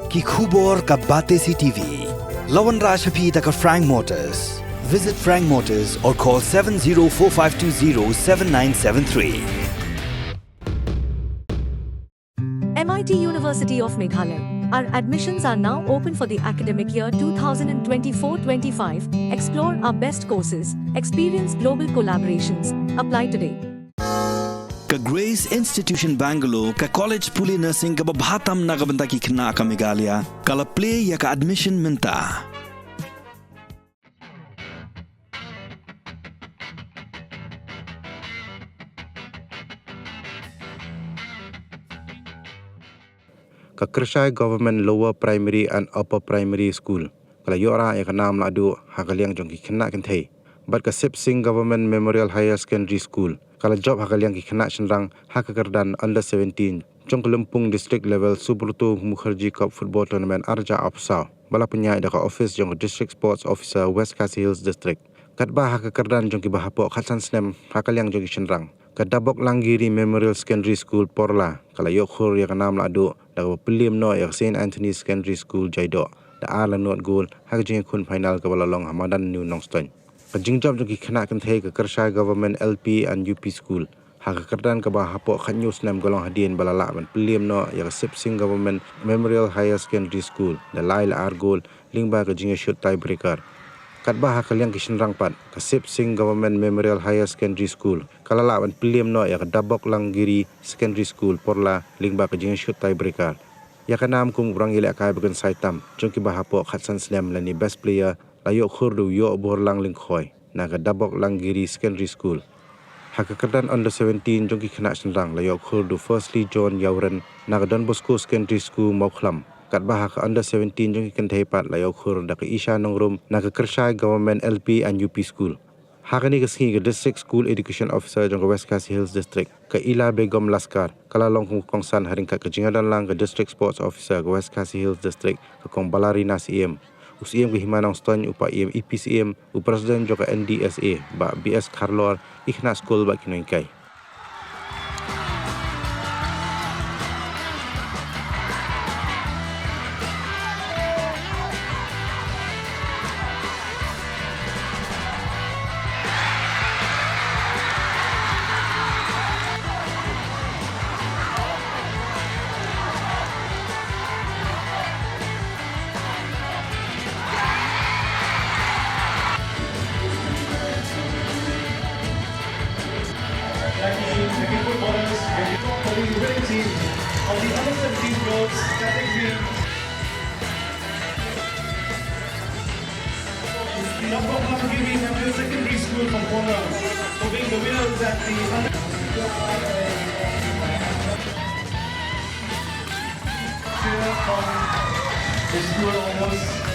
ki khubor ka bate si TV. Lawan Rashapi taka Frank Motors. Visit Frank Motors or call 7045207973. MIT University of Meghalaya. Our admissions are now open for the academic year 2024-25. Explore our best courses, experience global collaborations. Apply today. Ka Grace Institution Bangalore ka college puli nursing ka babhatam na kabanta ki khna ka Meghalaya kala play ya ka admission minta. Kyrshai Government Lower Primary and Upper Primary School. Kala yora ya kanam Lahduh hakaliang jong ki khna kan thei. Bat ka Sip Singh Government Memorial Higher Secondary School. Kala job hakaliang ki khna shenrang hakakardan under 17 jong Lumpung District Level Subroto Mukherjee Cup Football Tournament arja apsau. Bala penyai da ka office jong District Sports Officer West Khasi Hills District. Katba hakakardan jong ki bahapo khatsan snem hakaliang jong ki shenrang. Ka Daboklang Giri Memorial Secondary School Porla. Kala yokhur ya kanam Lahduh da pelim no ya St Anthony Secondary School Jaido. Da ala not goal hakajing kun final ka balalong Hamadan New Nongston. Ka jingjab jong ki khana kan thei ka Kyrshai Government LP and UP School. Hakakardan ka bahapo khanyu snem golong hadien balala ban pelim no ya Sip Singh Government Memorial Higher Secondary School. Da lail ar goal lingba ka jinga shoot tiebreaker. Katba hakaliang ki shenrang pat ka Sip Singh Government Memorial Higher Secondary School. Kalala ban pelim no ya ka Daboklang Giri Secondary School Porla lingba ka jinga shoot tiebreaker. Ya kanam kum urang ile akai bagan saitam jong ki bahapo khatsan slam lani best player layo khurdu yo borlang lingkhoi na ka Daboklang Giri Secondary School. Hakakardan under 17 jong ki khana shenrang layo khurdu firstly John Yauran na ka Don Bosco Secondary School Moklam. Katba haka under 17 jong ki kan thei pat layo khur da ka Isha Nongrum na ka Kyrshai Government LP and UP School. Hakani ka singi ka District School Education Officer jong ka West Khasi Hills District ka Ila Begum Laskar kalalong kong kongsan haring ka jingadan lang ka District Sports Officer ka West Khasi Hills District ka kong Balarina CM. Usiem ka himanong ston upa EM EPCM u President jong ka NDSA ba BS Karlor ikhna school ba kinoy. Second footballers, for the winning team of the under 17 girls category. The Daboklang Giri Memorial Secondary School from Pona for being the winners at the under. Cheer from the school honors.